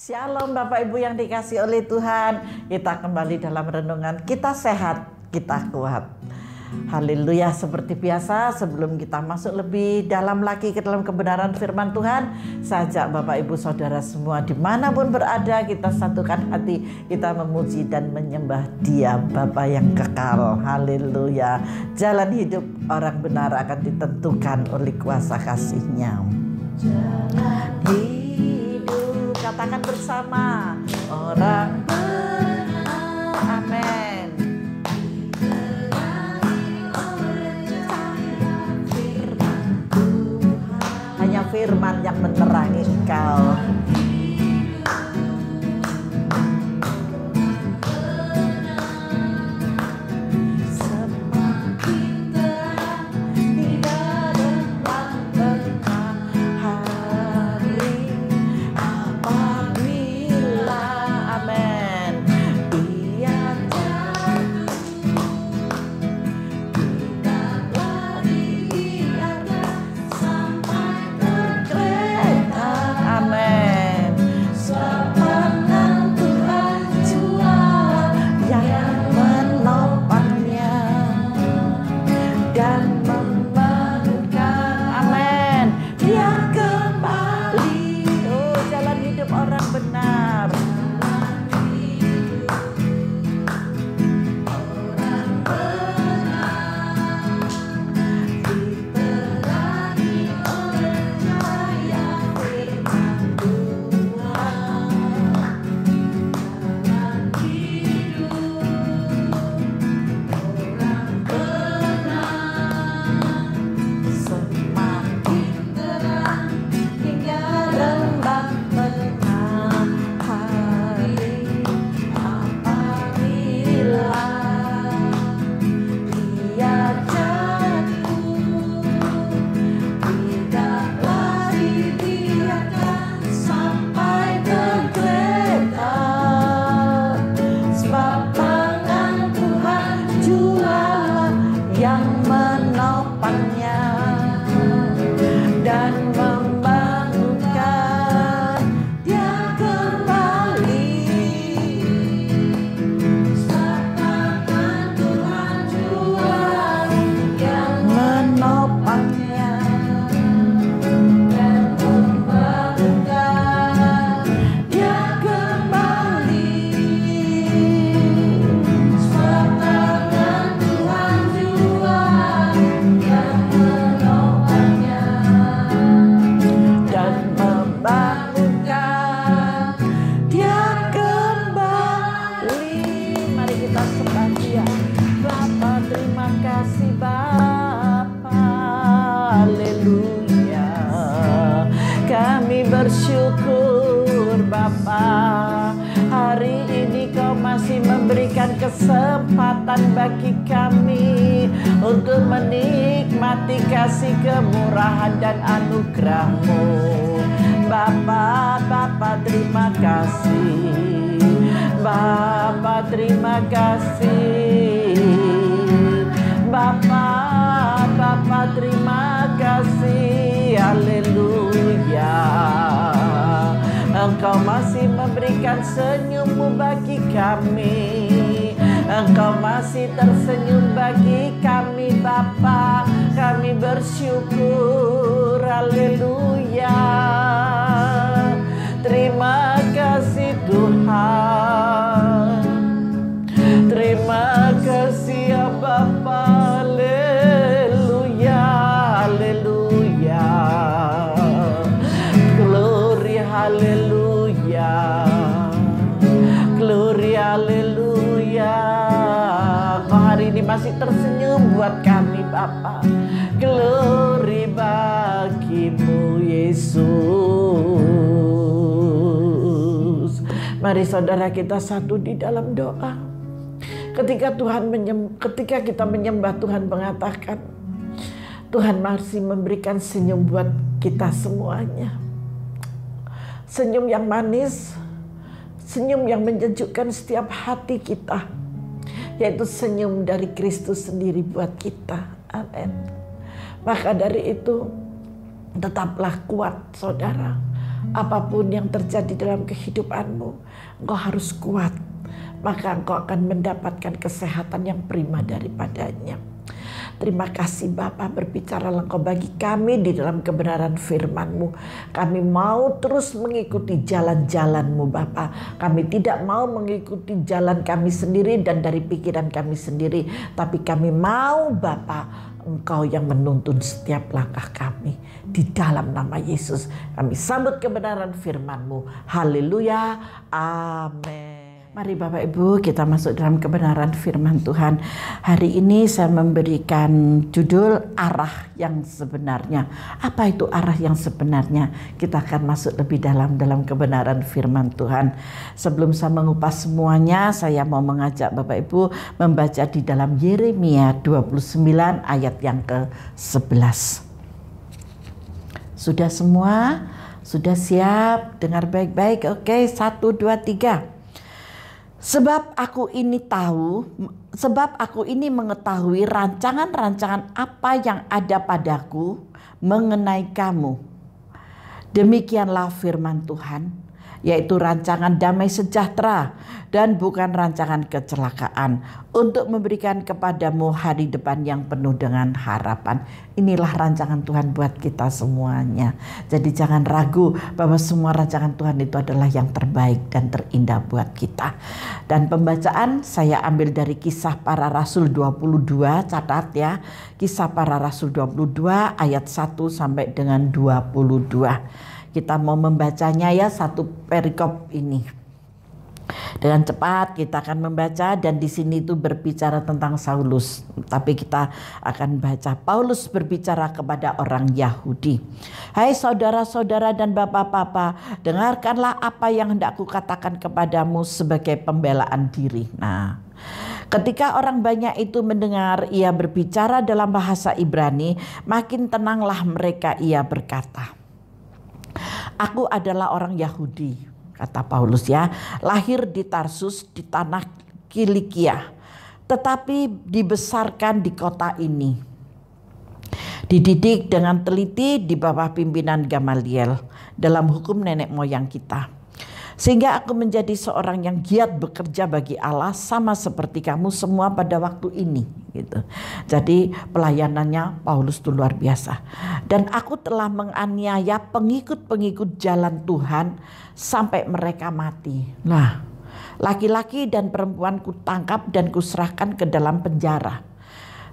Shalom Bapak Ibu yang dikasihi oleh Tuhan. Kita kembali dalam renungan Kita Sehat, Kita Kuat. Haleluya. Seperti biasa, sebelum kita masuk lebih dalam lagi ke dalam kebenaran firman Tuhan, saya ajak Bapak Ibu Saudara semua dimanapun berada, kita satukan hati, kita memuji dan menyembah Dia Bapa yang kekal. Haleluya. Jalan hidup orang benar akan ditentukan oleh kuasa kasih-Nya. Katakan bersama, orang benar. Amin. Hanya firman yang menerangi engkau. Bersyukur Bapa, hari ini Kau masih memberikan kesempatan bagi kami untuk menikmati kasih kemurahan dan anugerah-Mu. Bapa terima kasih. Bapa terima kasih. Bapa terima kasih. Haleluya. Engkau masih memberikan senyum-Mu bagi kami. Engkau masih tersenyum bagi kami Bapa. Kami bersyukur. Haleluya. Terima kasih Tuhan. Terima kasih ya Bapa. Haleluya. Haleluya. Glory haleluya. Glory haleluya. Kau hari ini masih tersenyum buat kami Bapa. Glory bagi-Mu Yesus. Mari saudara kita satu di dalam doa. Ketika kita menyembah, Tuhan mengatakan Tuhan masih memberikan senyum buat kita semuanya. Senyum yang manis, senyum yang menyejukkan setiap hati kita, yaitu senyum dari Kristus sendiri buat kita. Amin. Maka dari itu tetaplah kuat saudara. Apapun yang terjadi dalam kehidupanmu, engkau harus kuat. Maka engkau akan mendapatkan kesehatan yang prima daripadanya. Terima kasih Bapa, berbicaralah Engkau bagi kami di dalam kebenaran firman-Mu. Kami mau terus mengikuti jalan-jalan-Mu Bapa. Kami tidak mau mengikuti jalan kami sendiri dan dari pikiran kami sendiri. Tapi kami mau Bapa, Engkau yang menuntun setiap langkah kami. Di dalam nama Yesus kami sambut kebenaran firman-Mu. Haleluya. Amin. Mari Bapak Ibu kita masuk dalam kebenaran firman Tuhan. Hari ini saya memberikan judul arah yang sebenarnya. Apa itu arah yang sebenarnya? Kita akan masuk lebih dalam kebenaran firman Tuhan. Sebelum saya mengupas semuanya, saya mau mengajak Bapak Ibu membaca di dalam Yeremia 29 ayat yang ke-11. Sudah semua? Sudah siap? Dengar baik-baik. Oke, 1, 2, 3. Sebab aku ini mengetahui rancangan-rancangan apa yang ada padaku mengenai kamu. Demikianlah firman Tuhan, yaitu rancangan damai sejahtera dan bukan rancangan kecelakaan, untuk memberikan kepadamu hari depan yang penuh dengan harapan. Inilah rancangan Tuhan buat kita semuanya. Jadi jangan ragu bahwa semua rancangan Tuhan itu adalah yang terbaik dan terindah buat kita. Dan pembacaan saya ambil dari Kisah Para Rasul 22, catat ya. Kisah Para Rasul 22 ayat 1 sampai dengan 22. Kita mau membacanya ya, satu perikop ini. Dengan cepat kita akan membaca, dan di sini itu berbicara tentang Saulus. Tapi kita akan baca Paulus berbicara kepada orang Yahudi. Hai saudara-saudara dan bapak-bapak, dengarkanlah apa yang hendak kukatakan kepadamu sebagai pembelaan diri. Nah, ketika orang banyak itu mendengar ia berbicara dalam bahasa Ibrani, makin tenanglah mereka. Ia berkata, aku adalah orang Yahudi, kata Paulus ya, lahir di Tarsus di tanah Kilikia, tetapi dibesarkan di kota ini. Dididik dengan teliti di bawah pimpinan Gamaliel dalam hukum nenek moyang kita. Sehingga aku menjadi seorang yang giat bekerja bagi Allah, sama seperti kamu semua pada waktu ini. Gitu. Jadi pelayanannya Paulus itu luar biasa. Dan aku telah menganiaya pengikut-pengikut jalan Tuhan sampai mereka mati. Nah, laki-laki dan perempuan kutangkap dan kuserahkan ke dalam penjara.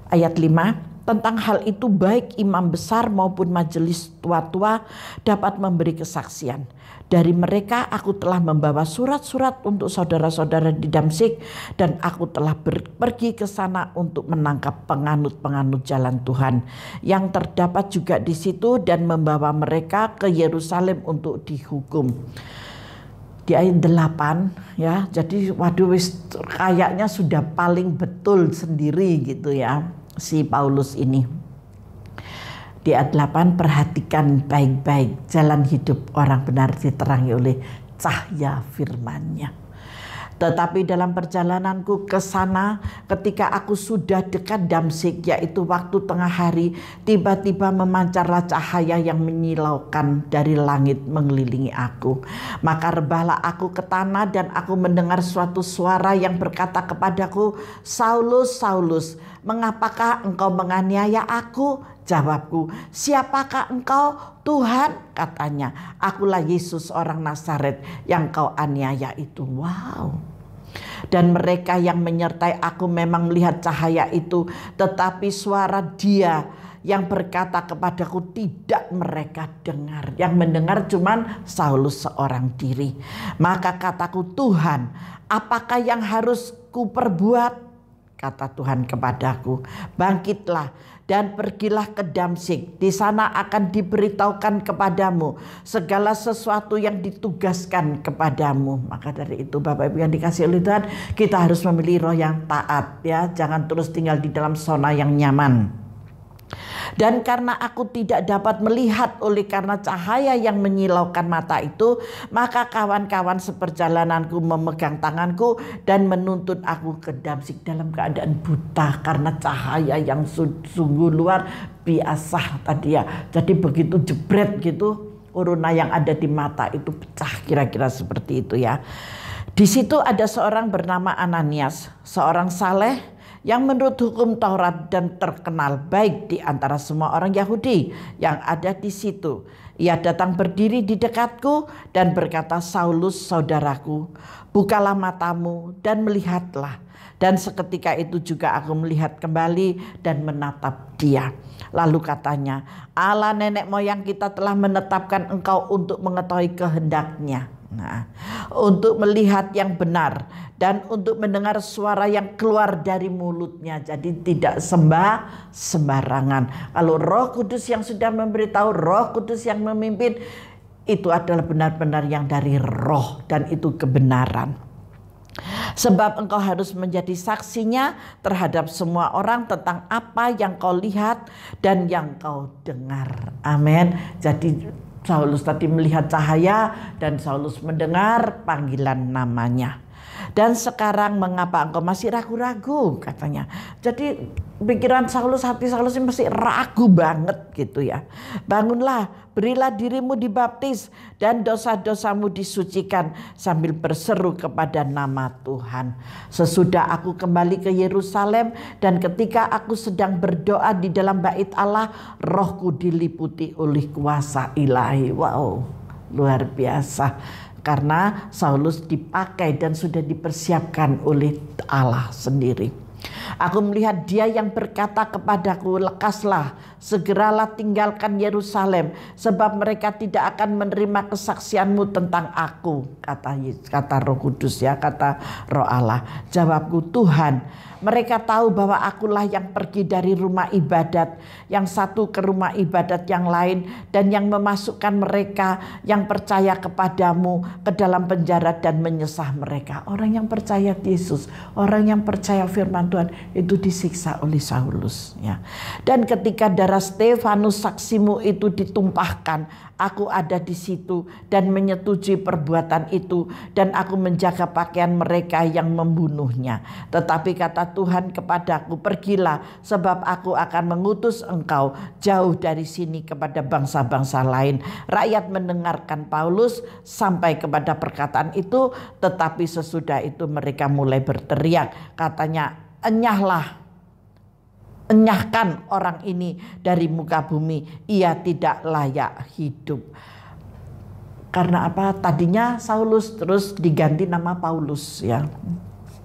Ayat 5. Tentang hal itu baik imam besar maupun majelis tua-tua dapat memberi kesaksian. Dari mereka aku telah membawa surat-surat untuk saudara-saudara di Damsyik, dan aku telah pergi ke sana untuk menangkap penganut-penganut jalan Tuhan yang terdapat juga di situ, dan membawa mereka ke Yerusalem untuk dihukum. Di ayat 8 ya, jadi waduh kayaknya sudah paling betul sendiri gitu ya si Paulus ini. Di ayat 8, perhatikan baik-baik, jalan hidup orang benar diterangi oleh cahaya firman-Nya. Tetapi dalam perjalananku ke sana, ketika aku sudah dekat Damsyik, yaitu waktu tengah hari, tiba-tiba memancarlah cahaya yang menyilaukan dari langit mengelilingi aku. Maka rebahlah aku ke tanah, dan aku mendengar suatu suara yang berkata kepadaku, Saulus, Saulus, mengapakah engkau menganiaya aku? Jawabku, siapakah engkau? Tuhan, katanya, akulah Yesus orang Nazaret yang kau aniaya itu. Wow. Dan mereka yang menyertai aku memang melihat cahaya itu, tetapi suara dia yang berkata kepadaku tidak mereka dengar. Yang mendengar cuman Saulus seorang diri. Maka kataku, Tuhan, apakah yang harus kuperbuat? Kata Tuhan kepadaku, bangkitlah dan pergilah ke Damsyik. Di sana akan diberitahukan kepadamu segala sesuatu yang ditugaskan kepadamu. Maka dari itu Bapak Ibu yang dikasihi oleh Tuhan, kita harus memilih roh yang taat ya. Jangan terus tinggal di dalam zona yang nyaman. Dan karena aku tidak dapat melihat oleh karena cahaya yang menyilaukan mata itu, maka kawan-kawan seperjalananku memegang tanganku dan menuntun aku ke Damsyik dalam keadaan buta karena cahaya yang sungguh luar biasa tadi ya. Jadi begitu jebret gitu, corona yang ada di mata itu pecah, kira-kira seperti itu ya. Di situ ada seorang bernama Ananias, seorang saleh yang menurut hukum Taurat dan terkenal baik di antara semua orang Yahudi yang ada di situ. Ia datang berdiri di dekatku dan berkata, Saulus saudaraku, bukalah matamu dan melihatlah. Dan seketika itu juga aku melihat kembali dan menatap dia. Lalu katanya, Allah nenek moyang kita telah menetapkan engkau untuk mengetahui kehendaknya. Nah, untuk melihat yang benar dan untuk mendengar suara yang keluar dari mulutnya. Jadi tidak sembarangan. Kalau Roh Kudus yang sudah memberitahu, Roh Kudus yang memimpin, itu adalah benar-benar yang dari Roh dan itu kebenaran. Sebab engkau harus menjadi saksinya terhadap semua orang tentang apa yang kau lihat dan yang kau dengar. Amin. Jadi Saulus tadi melihat cahaya dan Saulus mendengar panggilan namanya. Dan sekarang mengapa engkau masih ragu-ragu, katanya. Jadi pikiran Saulus, hati Saulus ini masih ragu banget gitu ya. Bangunlah, berilah dirimu dibaptis dan dosa-dosamu disucikan sambil berseru kepada nama Tuhan. Sesudah aku kembali ke Yerusalem dan ketika aku sedang berdoa di dalam bait Allah, rohku diliputi oleh kuasa ilahi. Wow, luar biasa. Karena Saulus dipakai dan sudah dipersiapkan oleh Allah sendiri. Aku melihat dia yang berkata kepadaku, lekaslah, segeralah tinggalkan Yerusalem, sebab mereka tidak akan menerima kesaksianmu tentang aku. Kata Roh Kudus ya, kata Roh Allah. Jawabku, Tuhan, mereka tahu bahwa akulah yang pergi dari rumah ibadat yang satu ke rumah ibadat yang lain, dan yang memasukkan mereka yang percaya kepadamu ke dalam penjara dan menyesah mereka. Orang yang percaya Yesus, orang yang percaya firman Tuhan itu disiksa oleh Saulus ya. Dan ketika darah Stefanus saksimu itu ditumpahkan, aku ada di situ dan menyetujui perbuatan itu, dan aku menjaga pakaian mereka yang membunuhnya. Tetapi kata Tuhan kepadaku, pergilah, sebab aku akan mengutus engkau jauh dari sini kepada bangsa-bangsa lain. Rakyat mendengarkan Paulus sampai kepada perkataan itu, tetapi sesudah itu mereka mulai berteriak, katanya, enyahkan orang ini dari muka bumi, ia tidak layak hidup. Karena apa? Tadinya Saulus, terus diganti nama Paulus ya.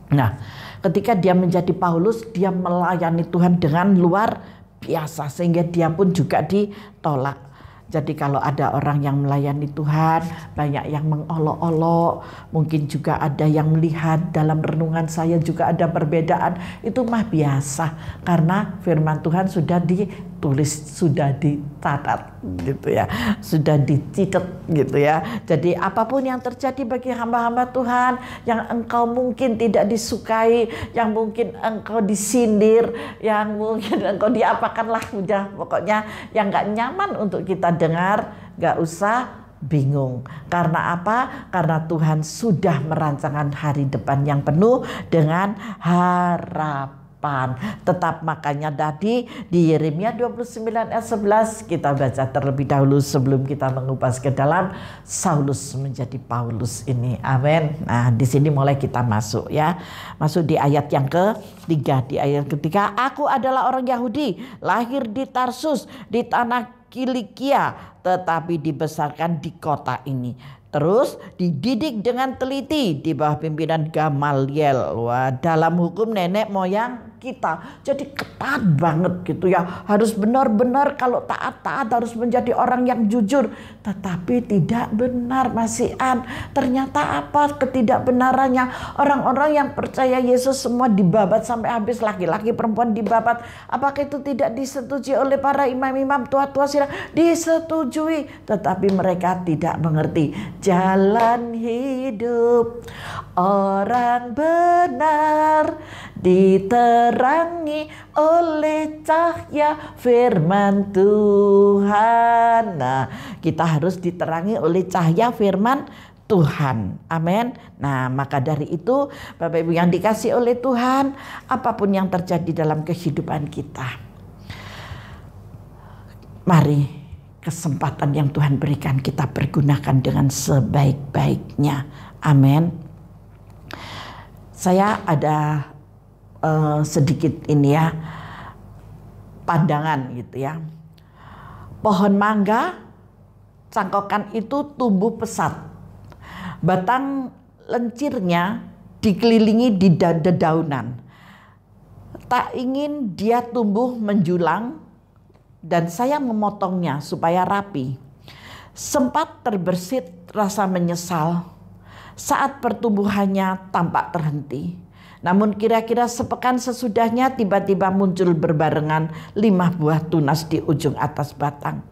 Nah, ketika dia menjadi Paulus, dia melayani Tuhan dengan luar biasa sehingga dia pun juga ditolak. Jadi kalau ada orang yang melayani Tuhan, banyak yang mengolok-olok, mungkin juga ada yang melihat dalam renungan saya juga ada perbedaan, itu mah biasa. Karena firman Tuhan sudah ditulis, sudah dicatat gitu ya, sudah dicatat gitu ya. Jadi apapun yang terjadi bagi hamba-hamba Tuhan, yang engkau mungkin tidak disukai, yang mungkin engkau disindir, yang mungkin engkau diapakanlah, udah pokoknya yang gak nyaman untuk kita dengar, gak usah bingung. Karena apa? Karena Tuhan sudah merancangkan hari depan yang penuh dengan harapan. Tetap makanya tadi di Yeremia 29 ayat 11 kita baca terlebih dahulu sebelum kita mengupas ke dalam Saulus menjadi Paulus ini. Amin. Nah, di sini mulai kita masuk ya. Masuk di ayat yang ketiga. Di ayat ketiga, aku adalah orang Yahudi, lahir di Tarsus, di tanah Kilikia, tetapi dibesarkan di kota ini. Terus dididik dengan teliti di bawah pimpinan Gamaliel. Wah, dalam hukum nenek moyang kita. Jadi ketat banget gitu ya. Harus benar-benar kalau taat-taat harus menjadi orang yang jujur. Tetapi tidak benar masihan. Ternyata apa ketidakbenarannya? Orang-orang yang percaya Yesus semua dibabat sampai habis. Laki-laki perempuan dibabat. Apakah itu tidak disetujui oleh para imam-imam tua-tua sirah? Disetujui. Tetapi mereka tidak mengerti jalan hidup orang benar diterangi oleh cahaya firman Tuhan. Nah, kita harus diterangi oleh cahaya firman Tuhan. Amin. Nah, maka dari itu Bapak Ibu yang dikasih oleh Tuhan, apapun yang terjadi dalam kehidupan kita, mari kesempatan yang Tuhan berikan kita pergunakan dengan sebaik-baiknya. Amin. Saya ada sedikit ini ya, pandangan gitu ya. Pohon mangga cangkokan itu tumbuh pesat. Batang lencirnya dikelilingi di dedaunan. Tak ingin dia tumbuh menjulang dan saya memotongnya supaya rapi. Sempat terbersit rasa menyesal saat pertumbuhannya tampak terhenti. Namun kira-kira sepekan sesudahnya tiba-tiba muncul berbarengan 5 buah tunas di ujung atas batang.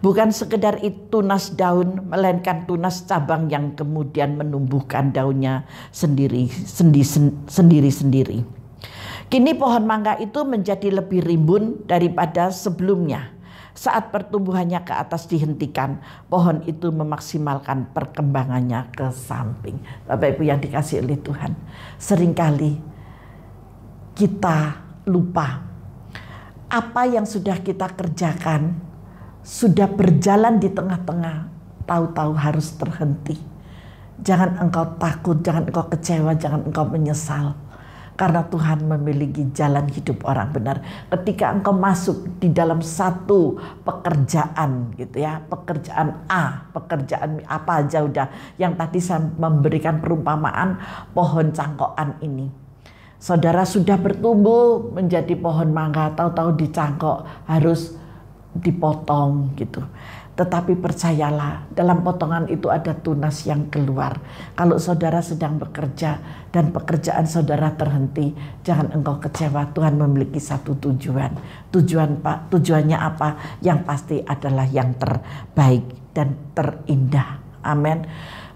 Bukan sekedar itu tunas daun, melainkan tunas cabang yang kemudian menumbuhkan daunnya sendiri-sendiri. Kini pohon mangga itu menjadi lebih rimbun daripada sebelumnya. Saat pertumbuhannya ke atas dihentikan, pohon itu memaksimalkan perkembangannya ke samping. Bapak Ibu yang dikasihi oleh Tuhan, seringkali kita lupa apa yang sudah kita kerjakan, sudah berjalan di tengah-tengah, tahu-tahu harus terhenti. Jangan engkau takut, jangan engkau kecewa, jangan engkau menyesal. Karena Tuhan memiliki jalan hidup orang benar. Ketika engkau masuk di dalam satu pekerjaan gitu ya, pekerjaan A, pekerjaan apa aja udah. Yang tadi saya memberikan perumpamaan pohon cangkokan ini. Saudara sudah bertumbuh menjadi pohon mangga, tahu-tahu dicangkok harus dipotong gitu. Tetapi percayalah, dalam potongan itu ada tunas yang keluar. Kalau saudara sedang bekerja dan pekerjaan saudara terhenti, jangan engkau kecewa. Tuhan memiliki satu tujuan. Tujuannya apa? Yang pasti adalah yang terbaik dan terindah. Amin.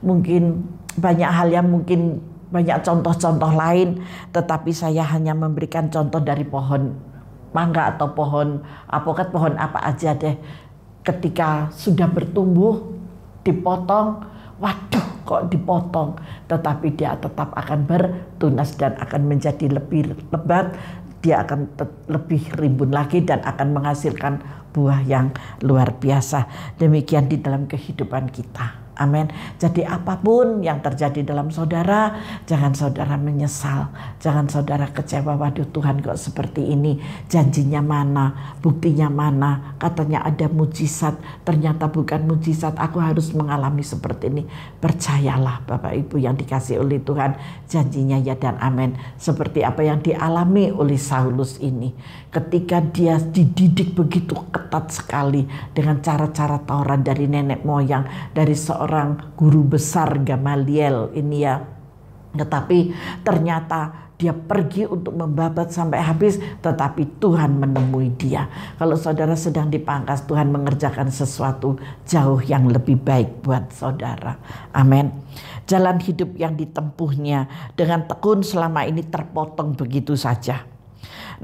Mungkin banyak hal yang mungkin banyak contoh-contoh lain, tetapi saya hanya memberikan contoh dari pohon mangga atau pohon apokat, pohon apa aja deh. Ketika sudah bertumbuh, dipotong, waduh kok dipotong, tetapi dia tetap akan bertunas dan akan menjadi lebih lebat, dia akan lebih rimbun lagi dan akan menghasilkan buah yang luar biasa. Demikian di dalam kehidupan kita. Amin. Jadi apapun yang terjadi dalam saudara, jangan saudara menyesal, jangan saudara kecewa. Waduh Tuhan kok seperti ini, janjinya mana, buktinya mana, katanya ada mujizat, ternyata bukan mujizat, aku harus mengalami seperti ini. Percayalah Bapak Ibu yang dikasih oleh Tuhan, janjinya ya dan amin. Seperti apa yang dialami oleh Saulus ini, ketika dia dididik begitu ketat sekali dengan cara-cara Taurat dari nenek moyang, dari seorang guru besar Gamaliel ini ya. Tetapi ternyata dia pergi untuk membabat sampai habis, tetapi Tuhan menemui dia. Kalau saudara sedang dipangkas, Tuhan mengerjakan sesuatu jauh yang lebih baik buat saudara. Amin. Jalan hidup yang ditempuhnya dengan tekun selama ini terpotong begitu saja.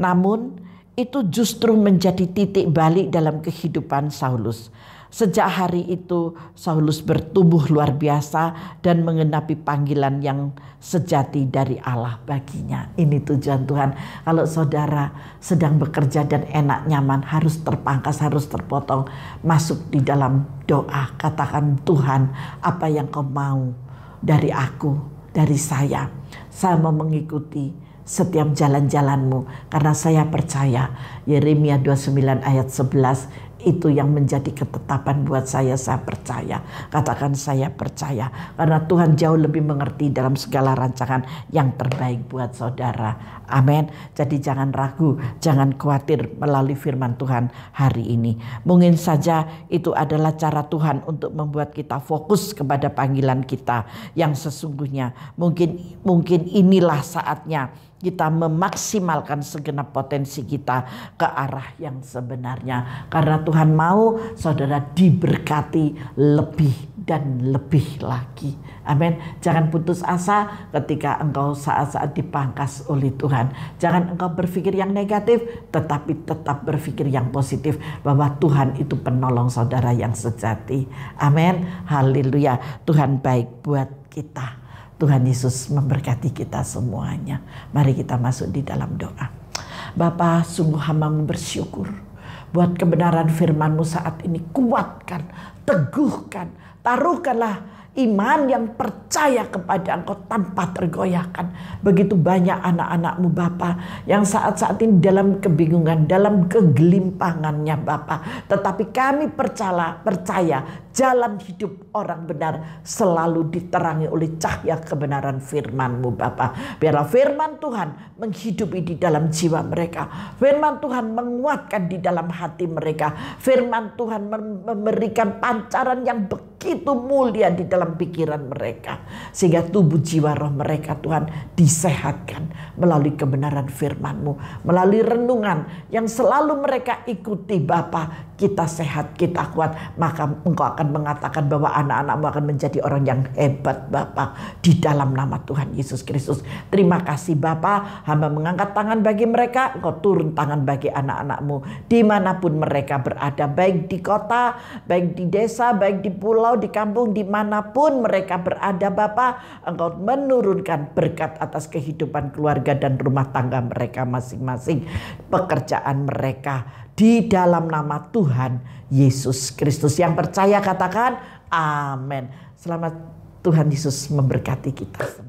Namun itu justru menjadi titik balik dalam kehidupan Saulus. Sejak hari itu Saulus bertumbuh luar biasa dan mengenapi panggilan yang sejati dari Allah baginya. Ini tujuan Tuhan. Kalau saudara sedang bekerja dan enak nyaman, harus terpangkas, harus terpotong, masuk di dalam doa. Katakan, Tuhan, apa yang kau mau dari aku, dari saya. Saya mau mengikuti setiap jalan-jalanmu karena saya percaya. Yeremia 29 ayat 11 itu yang menjadi ketetapan buat saya percaya. Katakan saya percaya karena Tuhan jauh lebih mengerti dalam segala rancangan yang terbaik buat saudara. Amin. Jadi jangan ragu, jangan khawatir melalui firman Tuhan hari ini. Mungkin saja itu adalah cara Tuhan untuk membuat kita fokus kepada panggilan kita yang sesungguhnya. Mungkin inilah saatnya kita memaksimalkan segenap potensi kita ke arah yang sebenarnya. Karena Tuhan mau saudara diberkati lebih dan lebih lagi. Amin. Jangan putus asa ketika engkau saat-saat dipangkas oleh Tuhan. Jangan engkau berpikir yang negatif, tetapi tetap berpikir yang positif bahwa Tuhan itu penolong saudara yang sejati. Amin. Haleluya. Tuhan baik buat kita. Tuhan Yesus memberkati kita semuanya. Mari kita masuk di dalam doa. Bapa, sungguh hamba bersyukur buat kebenaran firman-Mu saat ini. Kuatkan, teguhkan, taruhkanlah iman yang percaya kepada Engkau tanpa tergoyahkan. Begitu banyak anak-anak-Mu Bapa yang saat-saat ini dalam kebingungan, dalam kegelimpangannya Bapa. Tetapi kami percaya jalan hidup orang benar selalu diterangi oleh cahaya kebenaran firman-Mu Bapa. Biarlah firman Tuhan menghidupi di dalam jiwa mereka. Firman Tuhan menguatkan di dalam hati mereka. Firman Tuhan memberikan pancaran yang begitu mulia di dalam pikiran mereka, sehingga tubuh jiwa roh mereka Tuhan disehatkan melalui kebenaran firman-Mu, melalui renungan yang selalu mereka ikuti Bapa. Kita sehat, kita kuat, maka Engkau akan mengatakan bahwa anak-anak-Mu akan menjadi orang yang hebat Bapa, di dalam nama Tuhan Yesus Kristus. Terima kasih Bapa, hamba mengangkat tangan bagi mereka, Engkau turun tangan bagi anak-anak-Mu dimanapun mereka berada, baik di kota, baik di desa, baik di pulau, di kampung, dimanapun mereka berada Bapa. Engkau menurunkan berkat atas kehidupan keluarga dan rumah tangga mereka masing-masing, pekerjaan mereka, di dalam nama Tuhan Yesus Kristus. Yang percaya katakan amin. Selamat, Tuhan Yesus memberkati kita.